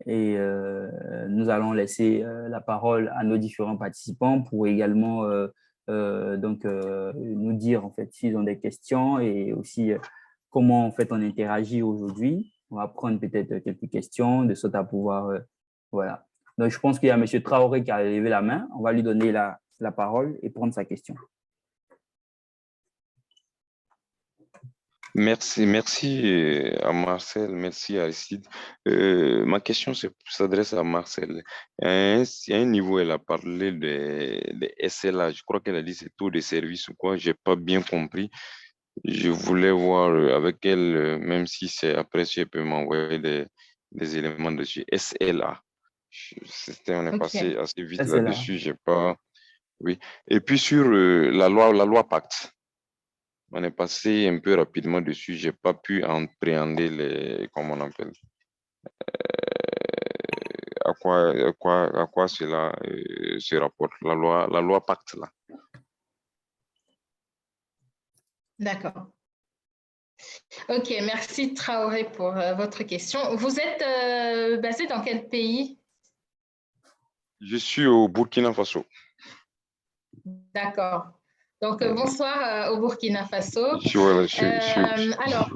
Et nous allons laisser la parole à nos différents participants pour également nous dire en fait s'ils ont des questions et aussi comment en fait on interagit aujourd'hui. On va prendre peut-être quelques questions de sorte à pouvoir voilà. Donc je pense qu'il y a M. Traoré qui a levé la main. On va lui donner la parole et prendre sa question. Merci à Marcel, merci à Aristide. Ma question s'adresse à Marcel. À un niveau, elle a parlé des SLA. Je crois qu'elle a dit c'est taux de service ou quoi. J'ai pas bien compris. Je voulais voir avec elle, même si c'est après, si elle peut m'envoyer des éléments dessus. SLA. On est passé assez vite Ça, c'est là. là-dessus. J'ai pas. Oui. Et puis sur la loi Pacte. On est passé un peu rapidement dessus. J'ai pas pu appréhender comment on appelle, à quoi cela se rapporte, la loi Pacte là. D'accord. Ok, merci Traoré pour votre question. Vous êtes basé dans quel pays? Je suis au Burkina Faso. D'accord. Donc, bonsoir au Burkina Faso. Alors,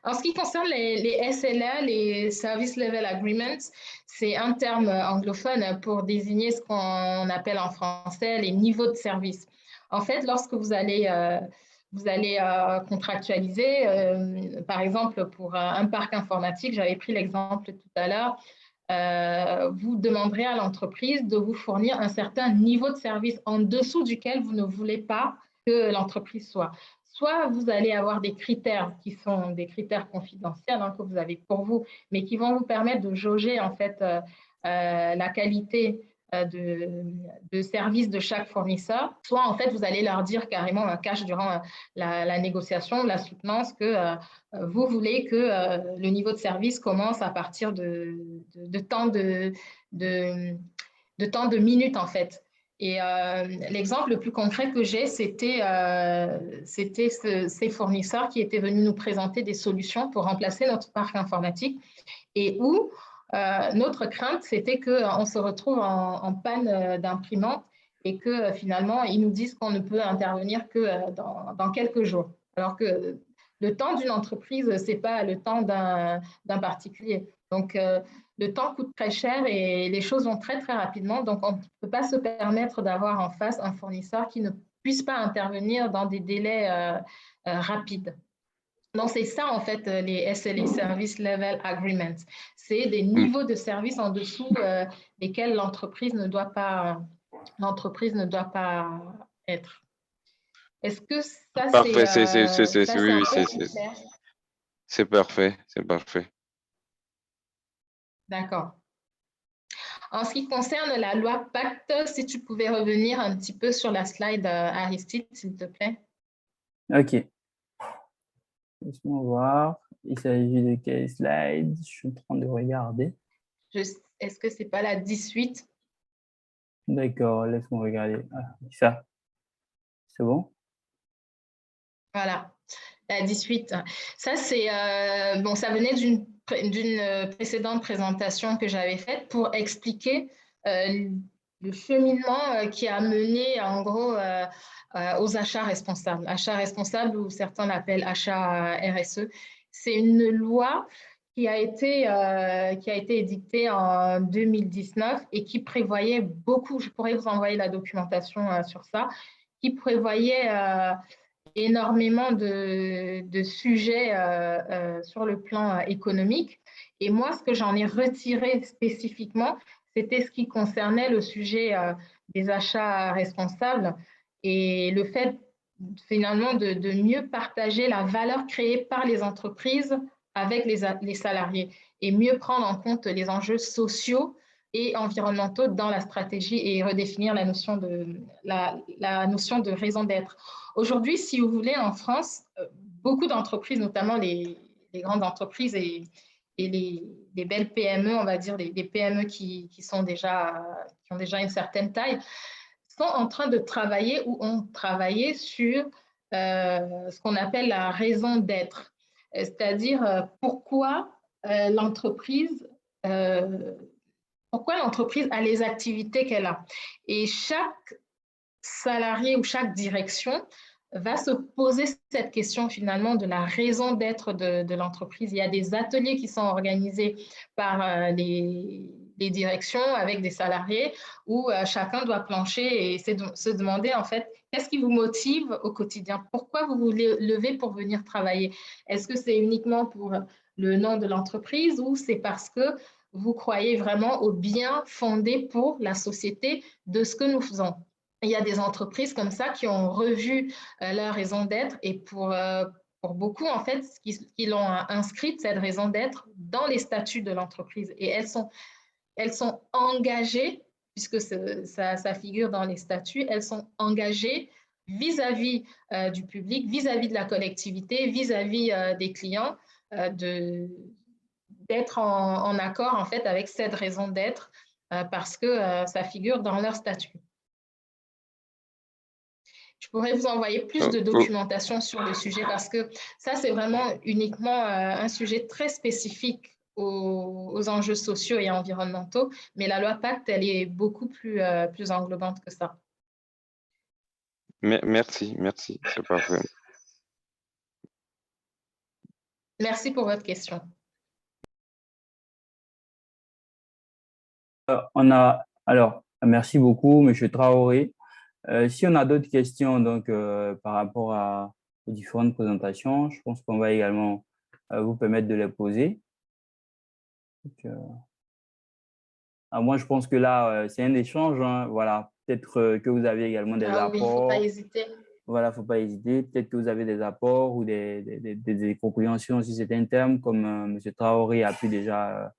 en ce qui concerne les SLA, les Service Level Agreements, c'est un terme anglophone pour désigner ce qu'on appelle en français les niveaux de service. En fait, lorsque vous allez contractualiser, par exemple, pour un parc informatique, j'avais pris l'exemple tout à l'heure, vous demanderez à l'entreprise de vous fournir un certain niveau de service en dessous duquel vous ne voulez pas que l'entreprise soit. Soit vous allez avoir des critères qui sont des critères confidentiels que vous avez pour vous, mais qui vont vous permettre de jauger en fait la qualité de service de chaque fournisseur. Soit en fait vous allez leur dire carrément un cash durant la négociation, la soutenance que vous voulez que le niveau de service commence à partir de temps de temps de minutes en fait. Et l'exemple le plus concret que j'ai, c'était ces fournisseurs qui étaient venus nous présenter des solutions pour remplacer notre parc informatique et où notre crainte, c'était qu'on se retrouve en panne d'imprimante et que finalement, ils nous disent qu'on ne peut intervenir que dans quelques jours. Alors que le temps d'une entreprise, ce n'est pas le temps d'un particulier. Donc, le temps coûte très cher et les choses vont très, très rapidement. Donc, on ne peut pas se permettre d'avoir en face un fournisseur qui ne puisse pas intervenir dans des délais rapides. Donc, c'est ça, en fait, les SLA, Service Level Agreements. C'est des niveaux de service en dessous lesquels l'entreprise ne doit pas être. Est-ce que ça, Parfait, c'est parfait, c'est parfait. D'accord. En ce qui concerne la loi Pacte, si tu pouvais revenir un petit peu sur la slide, Aristide, s'il te plaît. OK. Laisse-moi voir. Il s'agit de quelle slide? Je suis en train de regarder. Est-ce que ce n'est pas la 18? D'accord, laisse-moi regarder. Ah, ça. C'est bon? Voilà, la 18. Ça, c'est bon, ça venait d'une précédente présentation que j'avais faite pour expliquer le cheminement qui a mené en gros aux achats responsables. Achats responsables ou certains l'appellent achats RSE. C'est une loi qui a été édictée en 2019 et qui prévoyait beaucoup, je pourrais vous envoyer la documentation sur ça, qui prévoyait énormément de sujets sur le plan économique. Et moi, ce que j'en ai retiré spécifiquement, c'était ce qui concernait le sujet des achats responsables et le fait finalement de mieux partager la valeur créée par les entreprises avec les salariés et mieux prendre en compte les enjeux sociaux et environnementaux dans la stratégie et redéfinir la notion de raison d'être. Aujourd'hui, si vous voulez, en France, beaucoup d'entreprises, notamment les grandes entreprises et les belles PME, on va dire, les PME qui ont déjà une certaine taille, sont en train de travailler ou ont travaillé sur ce qu'on appelle la raison d'être. C'est-à-dire pourquoi l'entreprise, pourquoi l'entreprise a les activités qu'elle a. Et chaque salarié ou chaque direction va se poser cette question finalement de la raison d'être de l'entreprise. Il y a des ateliers qui sont organisés par les directions avec des salariés où chacun doit plancher et se demander en fait qu'est-ce qui vous motive au quotidien? Pourquoi vous vous levez pour venir travailler? Est-ce que c'est uniquement pour le nom de l'entreprise ou c'est parce que vous croyez vraiment au bien fondé pour la société de ce que nous faisons? Il y a des entreprises comme ça qui ont revu leur raison d'être et pour beaucoup, en fait, ils ont inscrite cette raison d'être dans les statuts de l'entreprise et elles sont engagées, puisque ça figure dans les statuts, elles sont engagées vis-à-vis du public, vis-à-vis de la collectivité, vis-à-vis des clients, d'être en accord, en fait, avec cette raison d'être parce que ça figure dans leur statut. Je pourrais vous envoyer plus de documentation sur le sujet parce que ça, c'est vraiment uniquement un sujet très spécifique aux enjeux sociaux et environnementaux, mais la loi Pacte, elle est beaucoup plus englobante que ça. Merci, c'est parfait. Merci pour votre question. Alors, merci beaucoup, M. Traoré. Si on a d'autres questions donc, par rapport aux différentes présentations, je pense qu'on va également vous permettre de les poser. Donc, moi, je pense que là, c'est un échange. Hein, voilà. Peut-être que vous avez également des apports. Oui, il ne faut pas hésiter. Voilà, il ne faut pas hésiter. Peut-être que vous avez des apports ou des compréhensions sur certains termes, comme M. Traoré a pu déjà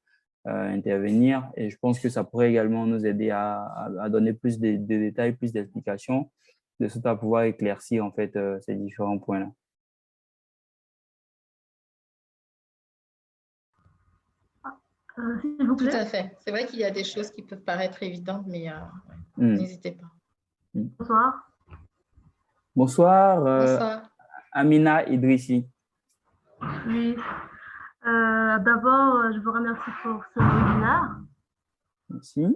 intervenir. Et je pense que ça pourrait également nous aider à donner plus de détails, plus d'explications, de sorte à pouvoir éclaircir en fait ces différents points-là. S'il vous plaît. Tout à fait. C'est vrai qu'il y a des choses qui peuvent paraître évidentes, mais n'hésitez pas. Bonsoir. Bonsoir, Bonsoir. Amina Idrissi. Oui. D'abord, je vous remercie pour ce webinaire. Merci.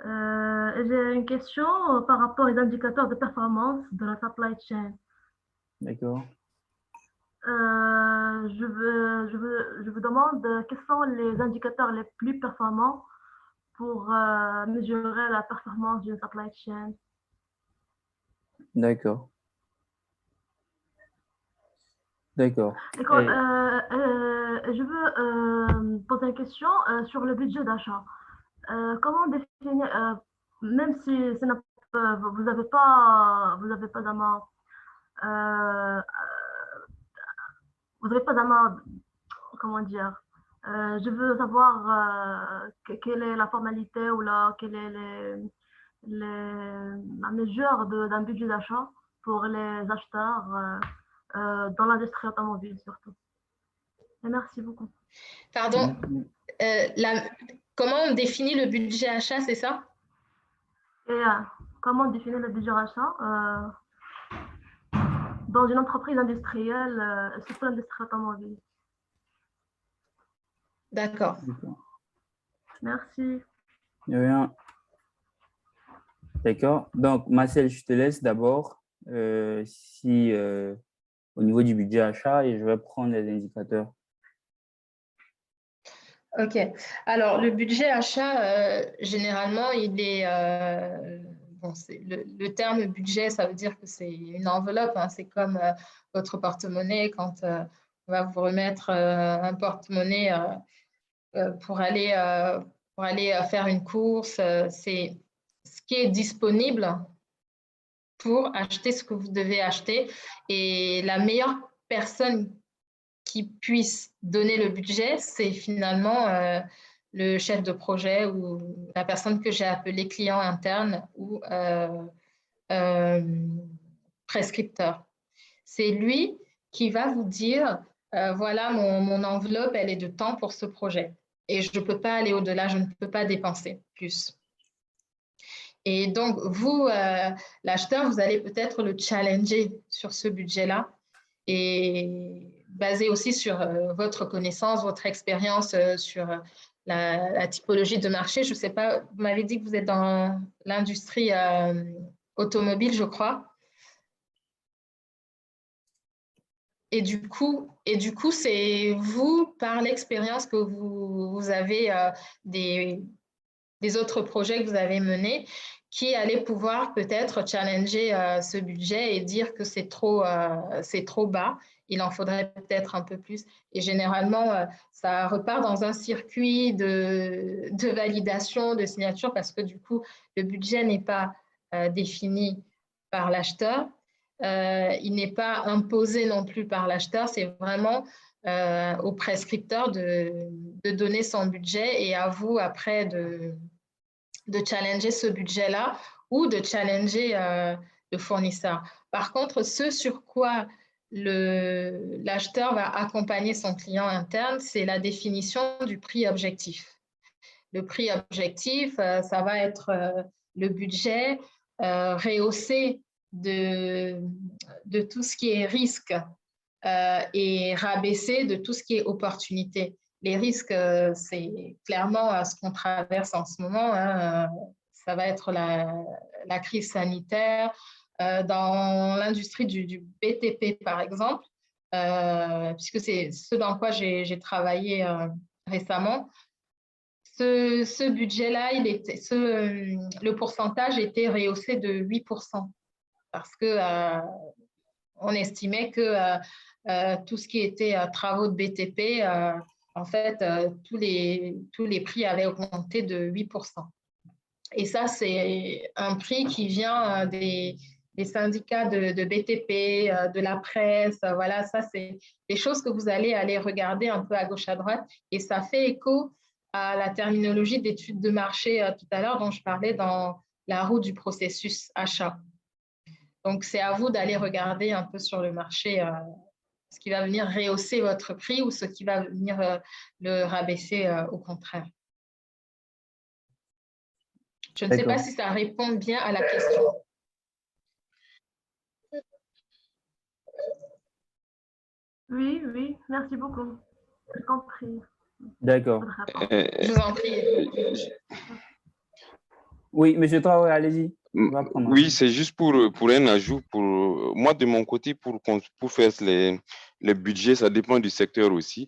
J'ai une question par rapport aux indicateurs de performance de la supply chain. D'accord. Je vous demande quels sont les indicateurs les plus performants pour mesurer la performance d'une supply chain. D'accord. D'accord. Je veux poser une question sur le budget d'achat. Comment définir, même si vous n'avez pas d'amende, comment dire, je veux savoir quelle est la formalité ou quelle est la mesure d'un budget d'achat pour les acheteurs dans l'industrie automobile surtout. Et merci beaucoup. Pardon, comment on définit le budget achat, c'est ça? Et comment définir le budget achat dans une entreprise industrielle, surtout l'industrie automobile? D'accord. Merci. De rien. D'accord. Donc, Marcel, je te laisse d'abord au niveau du budget achat et je vais prendre les indicateurs. OK. Alors, le budget achat, généralement, il est… le terme budget, ça veut dire que c'est une enveloppe. Hein, c'est comme votre porte-monnaie quand on va vous remettre un porte-monnaie pour aller faire une course. C'est ce qui est disponible pour acheter ce que vous devez acheter. Et la meilleure personne qui puisse donner le budget, c'est finalement le chef de projet ou la personne que j'ai appelée client interne ou prescripteur. C'est lui qui va vous dire, voilà, mon enveloppe, elle est de temps pour ce projet. Et je ne peux pas aller au-delà, je ne peux pas dépenser plus. Et donc, vous, l'acheteur, vous allez peut-être le challenger sur ce budget-là et basé aussi sur votre connaissance, votre expérience sur la typologie de marché. Je ne sais pas, vous m'avez dit que vous êtes dans l'industrie automobile, je crois. Et du coup, c'est vous, par l'expérience que vous avez des autres projets que vous avez menés, qui allez pouvoir peut-être challenger ce budget et dire que c'est trop bas. Il en faudrait peut-être un peu plus. Et généralement, ça repart dans un circuit de validation, de signature, parce que du coup, le budget n'est pas défini par l'acheteur. Il n'est pas imposé non plus par l'acheteur. C'est vraiment au prescripteur de donner son budget et à vous après de challenger ce budget-là ou de challenger le fournisseur. Par contre, ce sur quoi l'acheteur va accompagner son client interne, c'est la définition du prix objectif. Le prix objectif, ça va être le budget rehaussé de tout ce qui est risque et rabaissé de tout ce qui est opportunité. Les risques, c'est clairement ce qu'on traverse en ce moment. Hein. Ça va être la crise sanitaire. Dans l'industrie du BTP, par exemple, puisque c'est ce dans quoi j'ai travaillé récemment, ce budget-là, le pourcentage était rehaussé de 8% parce que on estimait que tout ce qui était travaux de BTP, en fait, tous les prix avaient augmenté de 8%. Et ça, c'est un prix qui vient des syndicats de BTP, de la presse. Voilà, ça, c'est des choses que vous allez aller regarder un peu à gauche, à droite. Et ça fait écho à la terminologie d'études de marché tout à l'heure dont je parlais dans la roue du processus achat. Donc, c'est à vous d'aller regarder un peu sur le marché ce qui va venir rehausser votre prix ou ce qui va venir le rabaisser au contraire. Je ne sais pas si ça répond bien à la question. Oui, merci beaucoup. J'ai compris. D'accord. Je vous en prie. Oui, M. Traoré, allez-y. Oui, c'est juste pour un ajout. Pour moi, de mon côté, pour faire les budgets, ça dépend du secteur aussi.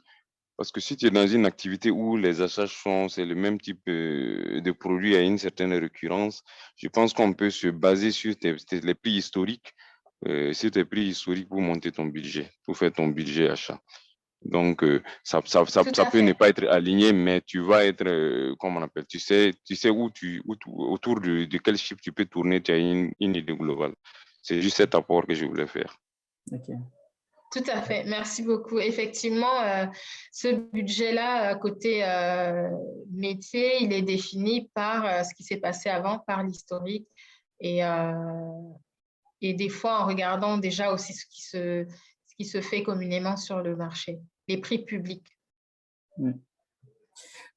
Parce que si tu es dans une activité où les achats c'est le même type de produit à une certaine récurrence, je pense qu'on peut se baser sur les prix historiques, sur tes prix historiques pour monter ton budget, pour faire ton budget achat. Donc, ça peut ne pas être aligné, mais tu vas être, comment on appelle, tu sais autour de quel chiffre tu peux tourner, tu as une idée globale. C'est juste cet apport que je voulais faire. Okay. Tout à fait, merci beaucoup. Effectivement, ce budget-là, côté métier, il est défini par ce qui s'est passé avant, par l'historique et des fois en regardant déjà aussi ce qui se fait communément sur le marché, les prix publics.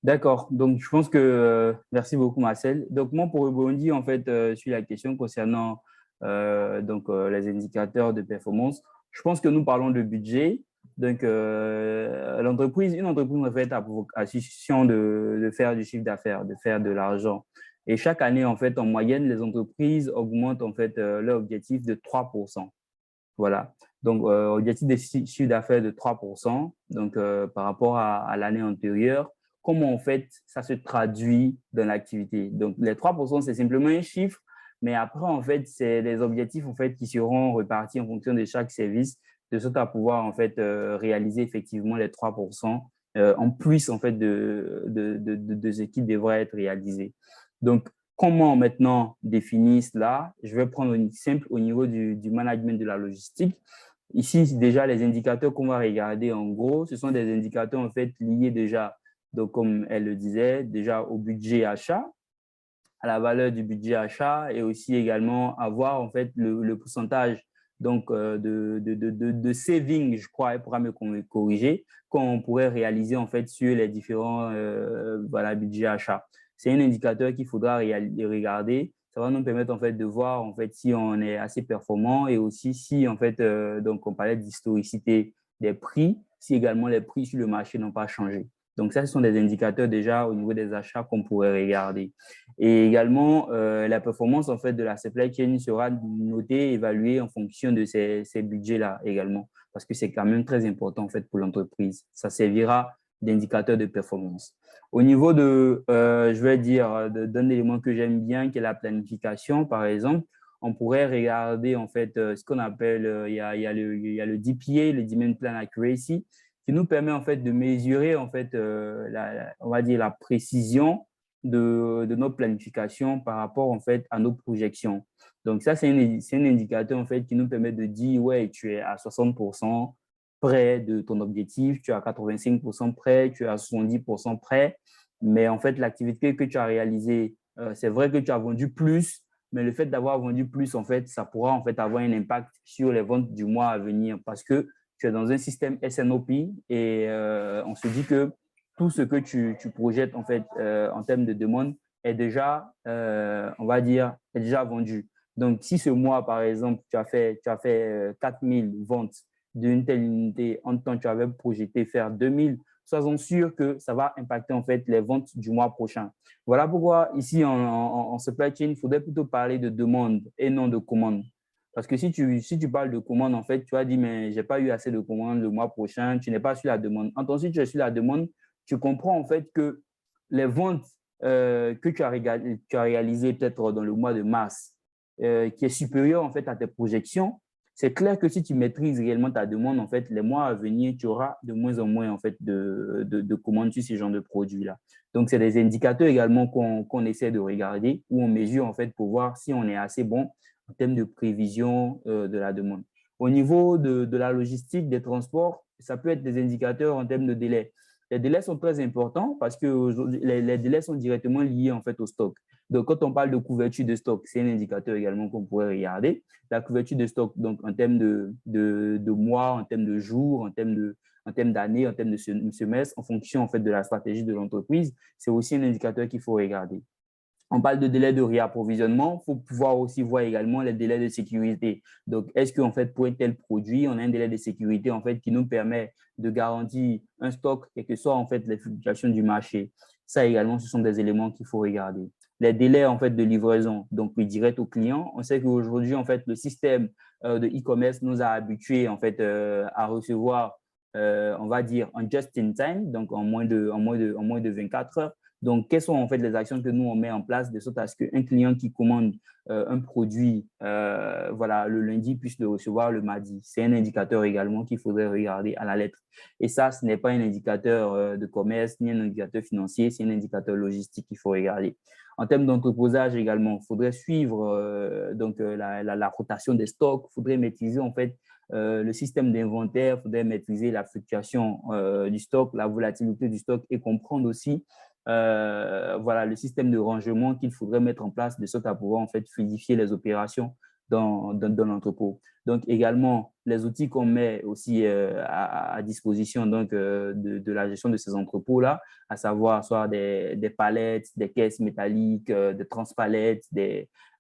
D'accord, donc je pense que merci beaucoup Marcel. Donc moi pour rebondir en fait sur la question concernant les indicateurs de performance, je pense que nous parlons de budget. Donc une entreprise en fait a pour vocation de faire du chiffre d'affaires, de faire de l'argent. Et chaque année en fait en moyenne les entreprises augmentent en fait leur objectif de 3%. Voilà. Donc, objectif de chiffre d'affaires de 3%, donc par rapport à l'année antérieure. Comment, en fait, ça se traduit dans l'activité? Donc, les 3%, c'est simplement un chiffre, mais après, en fait, c'est des objectifs en fait, qui seront repartis en fonction de chaque service, de sorte à pouvoir, en fait, réaliser effectivement les 3% en plus, en fait, de ce qui devrait être réalisé. Donc, comment maintenant définir cela? Je vais prendre un simple au niveau du management de la logistique. Ici, déjà, les indicateurs qu'on va regarder, en gros, ce sont des indicateurs en fait liés déjà, donc, comme elle le disait, déjà au budget achat, à la valeur du budget achat et aussi également avoir en fait le pourcentage donc, de saving, je crois, elle pourra me corriger, qu'on pourrait réaliser en fait sur les différents budgets achats. C'est un indicateur qu'il faudra regarder. Ça va nous permettre en fait de voir en fait si on est assez performant et aussi si en fait donc on parlait d'historicité des prix, si également les prix sur le marché n'ont pas changé. Donc, ça, ce sont des indicateurs déjà au niveau des achats qu'on pourrait regarder. Et également, la performance en fait, de la supply chain sera notée, évaluée en fonction de ces budgets-là également, parce que c'est quand même très important en fait, pour l'entreprise. Ça servira d'indicateur de performance. Au niveau de, je vais dire, d'un élément que j'aime bien, qui est la planification, par exemple, on pourrait regarder en fait ce qu'on appelle, il y a le DPA, le Demand Plan Accuracy, qui nous permet en fait de mesurer en fait, on va dire la précision de notre planification par rapport en fait à nos projections. Donc ça, c'est un indicateur en fait qui nous permet de dire, ouais, tu es à 60% près de ton objectif, tu es à 85% près, tu es à 70% près, mais en fait, l'activité que tu as réalisée, c'est vrai que tu as vendu plus, mais le fait d'avoir vendu plus, en fait, ça pourra en fait avoir un impact sur les ventes du mois à venir parce que tu es dans un système SNOP et on se dit que tout ce que tu projettes en fait en termes de demande est déjà, on va dire, est déjà vendu. Donc, si ce mois, par exemple, tu as fait 4000 ventes d'une telle unité, en temps, tu avais projeté faire 2000, sois-en sûr que ça va impacter en fait les ventes du mois prochain. Voilà pourquoi ici, en supply chain, il faudrait plutôt parler de demande et non de commande. Parce que si tu parles de commande, en fait, tu vas dire, mais je n'ai pas eu assez de commandes le mois prochain, tu n'es pas sur la demande. Ensuite, tu es sur la demande, tu comprends en fait que les ventes que tu as réalisées peut-être dans le mois de mars, qui est supérieur en fait à tes projections, c'est clair que si tu maîtrises réellement ta demande, en fait, les mois à venir, tu auras de moins en moins en fait, de commandes sur ce genre de produits-là. Donc, c'est des indicateurs également qu'on essaie de regarder, où on mesure en fait pour voir si on est assez bon en termes de prévision de la demande. Au niveau de la logistique, des transports, ça peut être des indicateurs en termes de délai. Les délais sont très importants parce que les délais sont directement liés en fait au stock. Donc, quand on parle de couverture de stock, c'est un indicateur également qu'on pourrait regarder. La couverture de stock, donc en termes de mois, en termes de jours, en termes d'années, en termes de semestre, en fonction en fait de la stratégie de l'entreprise, c'est aussi un indicateur qu'il faut regarder. On parle de délai de réapprovisionnement, il faut pouvoir aussi voir également les délais de sécurité. Donc, est-ce qu'en fait, pour un tel produit, on a un délai de sécurité en fait, qui nous permet de garantir un stock, quelles que soient en fait, les fluctuations du marché. Ça également, ce sont des éléments qu'il faut regarder. Les délais en fait, de livraison, donc direct au client. On sait qu'aujourd'hui, en fait, le système de e-commerce nous a habitués en fait, à recevoir, on va dire, en just in time, donc en moins de 24 heures. Donc, quelles sont en fait les actions que nous, on met en place de sorte à ce qu'un client qui commande un produit voilà, le lundi puisse le recevoir le mardi? C'est un indicateur également qu'il faudrait regarder à la lettre. Et ça, ce n'est pas un indicateur de commerce ni un indicateur financier, c'est un indicateur logistique qu'il faut regarder. En termes d'entreposage également, il faudrait suivre la rotation des stocks, il faudrait maîtriser en fait le système d'inventaire, il faudrait maîtriser la fluctuation du stock, la volatilité du stock et comprendre aussi voilà, le système de rangement qu'il faudrait mettre en place de sorte à pouvoir en fait fluidifier les opérations dans l'entrepôt. Donc également, les outils qu'on met aussi à disposition donc, de la gestion de ces entrepôts-là, à savoir soit des palettes, des caisses métalliques, des transpalettes,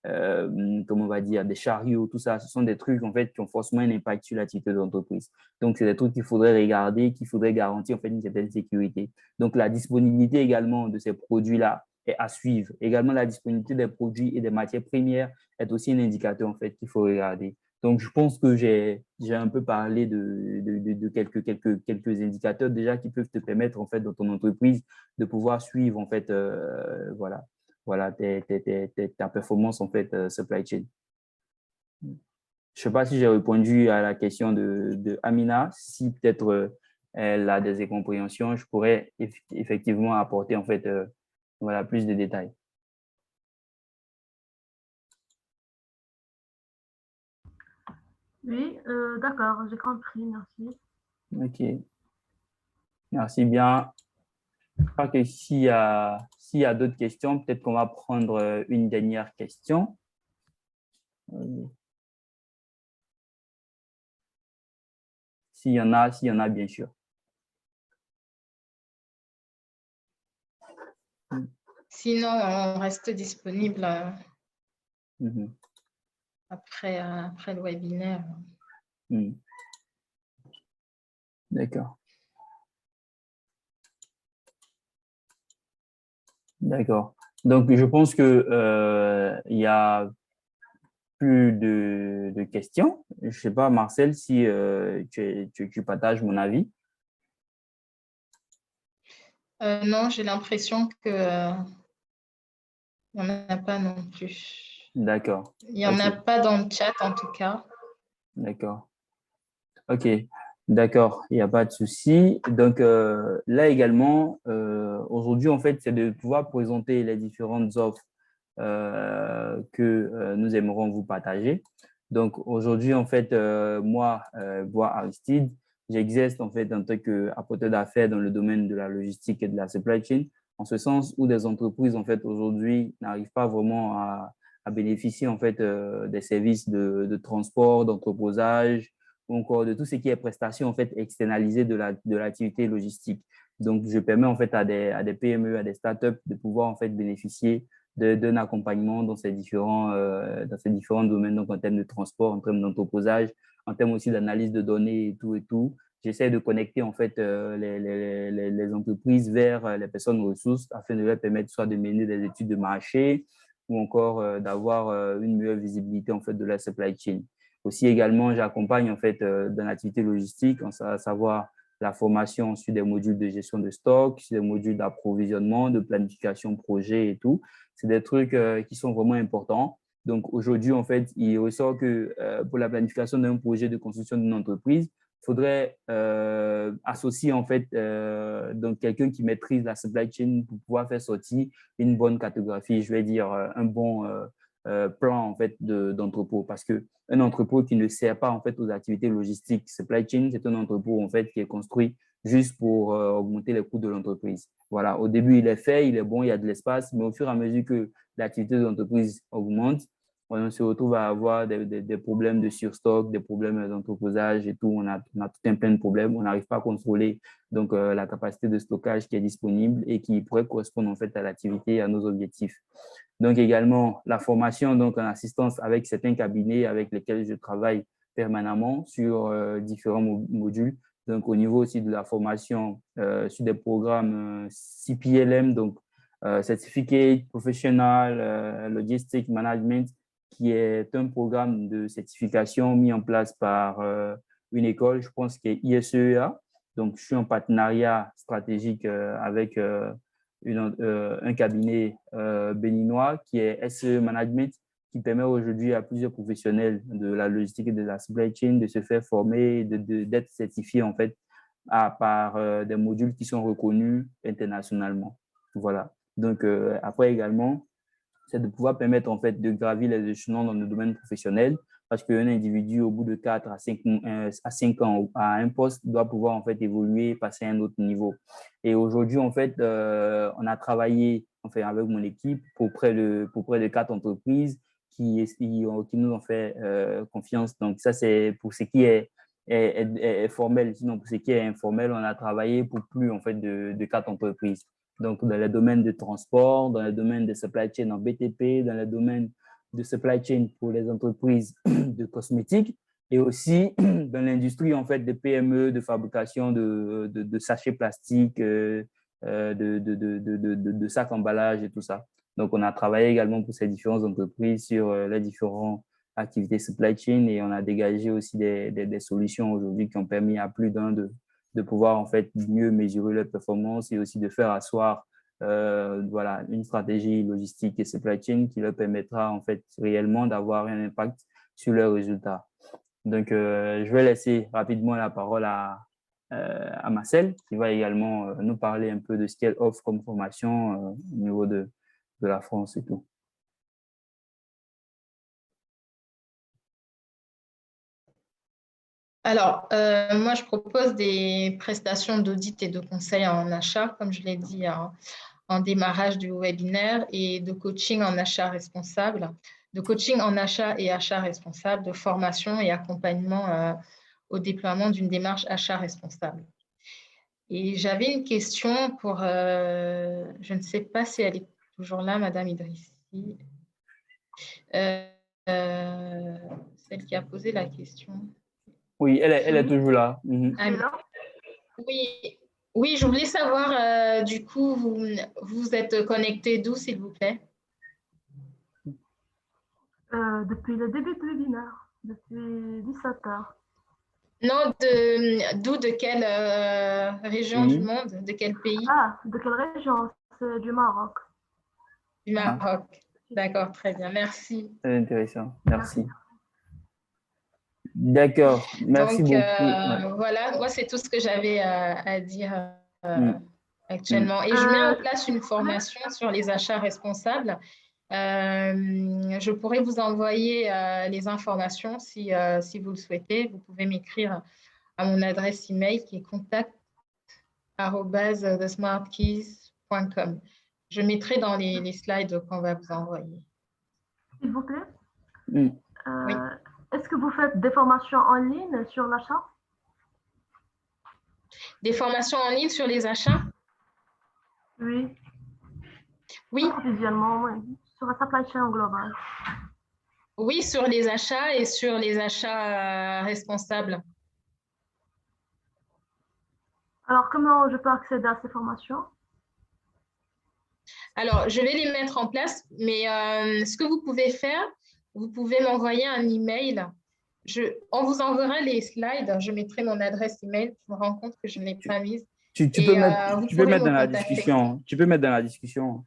comment on va dire, des chariots, tout ça, ce sont des trucs en fait qui ont forcément un impact sur l'activité de l'entreprise. Donc, c'est des trucs qu'il faudrait regarder, qu'il faudrait garantir en fait une certaine sécurité. Donc, la disponibilité également de ces produits-là est à suivre. Également, la disponibilité des produits et des matières premières est aussi un indicateur en fait qu'il faut regarder. Donc, je pense que j'ai un peu parlé de quelques indicateurs déjà qui peuvent te permettre en fait dans ton entreprise de pouvoir suivre en fait voilà ta performance en fait supply chain. Je ne sais pas si j'ai répondu à la question de Amina. Si peut-être elle a des incompréhensions, je pourrais effectivement apporter en fait voilà, plus de détails. Oui, d'accord, j'ai compris, merci. Ok, merci bien. Je crois que s'il y a d'autres questions, peut-être qu'on va prendre une dernière question. S'il y en a, bien sûr. Sinon, on reste disponible après le webinaire. D'accord. D'accord. Donc, je pense que il y a plus de questions. Je ne sais pas, Marcel, si tu partages mon avis. Non, j'ai l'impression que il n'y en a pas non plus. D'accord. Il n'y en a Ok. pas dans le chat, en tout cas. D'accord. Ok. D'accord. Il n'y a pas de souci. Donc, là également, aujourd'hui, en fait, c'est de pouvoir présenter les différentes offres que nous aimerons vous partager. Donc, aujourd'hui, en fait, moi, Bois Aristide, j'exerce en fait en tant qu'apporteur d'affaires dans le domaine de la logistique et de la supply chain, en ce sens où des entreprises, en fait, aujourd'hui, n'arrivent pas vraiment à bénéficier, en fait, des services de transport, d'entreposage, ou encore de tout ce qui est prestations, en fait, externalisées de l'activité logistique. Donc, je permets, en fait, à des PME, à des startups de pouvoir, en fait, bénéficier d'un accompagnement dans ces différents domaines, donc en termes de transport, en termes d'entreposage, en termes aussi d'analyse de données et tout et tout. J'essaie de connecter en fait les entreprises vers les personnes ressources afin de leur permettre soit de mener des études de marché ou encore d'avoir une meilleure visibilité en fait de la supply chain. Aussi également, j'accompagne en fait dans l'activité logistique, à savoir la formation sur des modules de gestion de stock, sur des modules d'approvisionnement, de planification projet et tout. C'est des trucs qui sont vraiment importants. Donc, aujourd'hui, en fait, il ressort que pour la planification d'un projet de construction d'une entreprise, il faudrait associer, en fait, donc quelqu'un qui maîtrise la supply chain pour pouvoir faire sortir une bonne cartographie, je vais dire un bon plan, en fait, d'entrepôt. Parce qu'un entrepôt qui ne sert pas, en fait, aux activités logistiques, supply chain, c'est un entrepôt, en fait, qui est construit juste pour augmenter les coûts de l'entreprise. Voilà, au début, il est fait, il est bon, il y a de l'espace, mais au fur et à mesure que l'activité de l'entreprise augmente, on se retrouve à avoir des problèmes de surstock, des problèmes d'entreposage et tout. On a tout un plein de problèmes. On n'arrive pas à contrôler donc, la capacité de stockage qui est disponible et qui pourrait correspondre en fait à l'activité et à nos objectifs. Donc, également, la formation donc, en assistance avec certains cabinets avec lesquels je travaille permanemment sur différents modules. Donc, au niveau aussi de la formation sur des programmes CPLM, donc Certificate Professional Logistic Management, qui est un programme de certification mis en place par une école, je pense, qui est ISEA. Donc, je suis en partenariat stratégique avec un cabinet béninois qui est SE Management, qui permet aujourd'hui à plusieurs professionnels de la logistique et de la supply chain de se faire former, d'être certifiés en fait par des modules qui sont reconnus internationalement. Voilà. Donc, après également, c'est de pouvoir permettre en fait de gravir les échelons dans le domaine professionnel parce qu'un individu au bout de 4 à 5 ans à un poste doit pouvoir en fait évoluer, passer à un autre niveau. Et aujourd'hui, en fait, on a travaillé enfin, avec mon équipe pour près de 4 entreprises qui nous ont fait confiance. Donc, ça, c'est pour ce qui est formel. Sinon, pour ce qui est informel, on a travaillé pour plus en fait, de 4 entreprises. Donc, dans les domaines de transport, dans les domaines de supply chain en BTP, dans les domaines de supply chain pour les entreprises de cosmétiques et aussi dans l'industrie en fait de PME, de fabrication de sachets plastiques, de sacs emballage et tout ça. Donc, on a travaillé également pour ces différentes entreprises sur les différentes activités supply chain et on a dégagé aussi des solutions aujourd'hui qui ont permis à plus d'un de pouvoir en fait mieux mesurer leur performance et aussi de faire asseoir voilà, une stratégie logistique et supply chain qui leur permettra en fait réellement d'avoir un impact sur leurs résultats. Donc, je vais laisser rapidement la parole à Marcel qui va également nous parler un peu de ce qu'elle offre comme formation au niveau de la France et tout. Alors, moi, je propose des prestations d'audit et de conseil en achat, comme je l'ai dit en démarrage du webinaire, et de coaching en achat responsable, de coaching en achat et achat responsable, de formation et accompagnement au déploiement d'une démarche achat responsable. Et j'avais une question pour, je ne sais pas si elle est toujours là, Madame Idrissi, celle qui a posé la question. Oui, elle est toujours là. Elle est là? Oui, oui, je voulais savoir, du coup, vous êtes connecté d'où, s'il vous plaît? Depuis le début du webinaire, depuis 17 heures. Non, d'où, de quelle région du Mhm. monde, de quel pays? Ah, de quelle région? C'est du Maroc. Du Ah, Maroc. D'accord, très bien, merci. très intéressant. Merci. Merci. D'accord. Merci Donc, beaucoup. Ouais. voilà, moi, c'est tout ce que j'avais à dire Mm, mm. actuellement. Et je mets en place une S'il vous plaît. formation sur les achats responsables. Je pourrais vous envoyer les informations si vous le souhaitez. Vous pouvez m'écrire à mon adresse email qui est contact@thesmartkeys.com. Je mettrai dans les slides qu'on va vous envoyer. S'il vous plaît. Mm. Oui. Est-ce que vous faites des formations en ligne sur l'achat? Des formations en ligne sur les achats? Oui, Oui, quotidiennement, oui. Sur la supply chain globale. oui, sur les achats et sur les achats responsables. Alors, comment je peux accéder à ces formations? Alors, je vais les mettre en place, mais ce que vous pouvez faire, vous pouvez m'envoyer un email. On vous enverra les slides. Je mettrai mon adresse email. Je me rends compte que je ne l'ai pas mise. Tu Et vous tu peux pourrez mettre me dans la contacter. discussion. Tu peux mettre dans la discussion.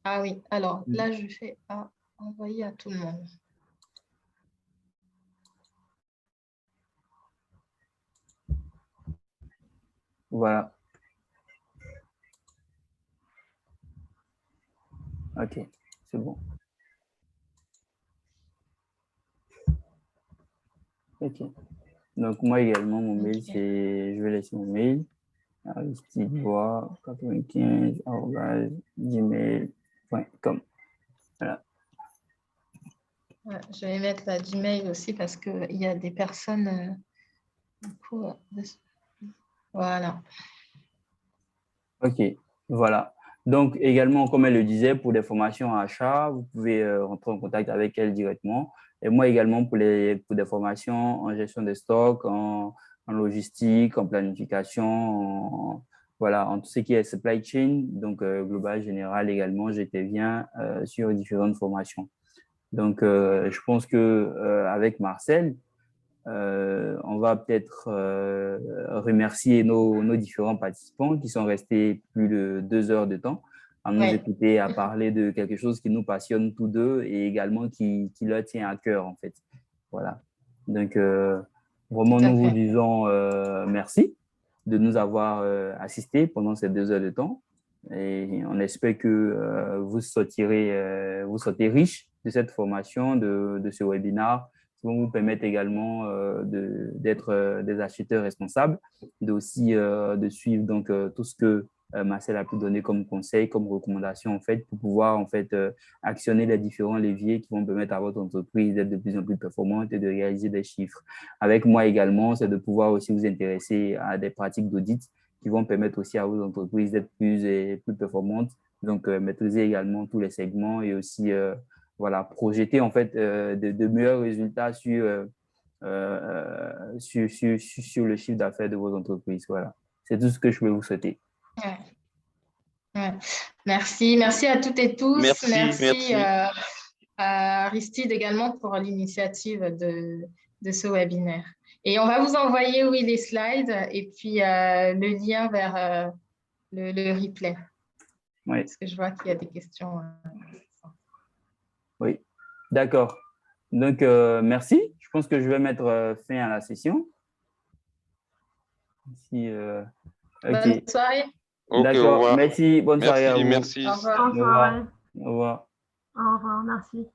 Ah oui, alors Mm. là, je fais envoyer à tout le monde. Voilà. OK. C'est bon. OK. Donc, moi également, mon mail, Ok. c'est... Je vais laisser mon mail. aristidevoix95@gmail.com. Voilà. Ouais, je vais mettre la Gmail aussi parce qu'il y a des personnes. Du coup, voilà. OK. Voilà. Donc, également, comme elle le disait, pour des formations à achat, vous pouvez rentrer en contact avec elle directement. Et moi également, pour des formations en gestion des stocks, en logistique, en planification, voilà, en tout ce qui est supply chain, donc global, général également, j'interviens sur différentes formations. Donc, je pense que avec Marcel, on va peut-être remercier nos différents participants qui sont restés plus de 2 heures de temps à nous Ouais. écouter, à parler de quelque chose qui nous passionne tous deux et également qui leur tient à cœur, en fait. Voilà. Donc, vraiment, Tout à nous vous fait. disons merci de nous avoir assistés pendant ces 2 heures de temps. Et on espère que vous sortez riche de cette formation, de ce webinaire qui vont vous permettre également d'être des acheteurs responsables, de suivre donc tout ce que Marcel a pu donner comme conseil, comme recommandation en fait, pour pouvoir en fait actionner les différents leviers qui vont permettre à votre entreprise d'être de plus en plus performante et de réaliser des chiffres. Avec moi également, c'est de pouvoir aussi vous intéresser à des pratiques d'audit qui vont permettre aussi à vos entreprises d'être plus performantes. Donc, maîtriser également tous les segments et aussi voilà, projeter en fait de meilleurs résultats sur le chiffre d'affaires de vos entreprises. Voilà. C'est tout ce que je peux vous souhaiter. Ouais. Ouais. Merci. Merci à toutes et tous. Merci à Aristide également pour l'initiative de ce webinaire. Et on va vous envoyer, oui, les slides et puis le lien vers le replay. Oui. Parce que je vois qu'il y a des questions. Oui, d'accord. Donc, merci. Je pense que je vais mettre fin à la session. Bonne soirée. D'accord. Merci. Bonne soirée à vous. Merci. Au revoir. Bonne soirée. Au revoir. Au revoir, merci.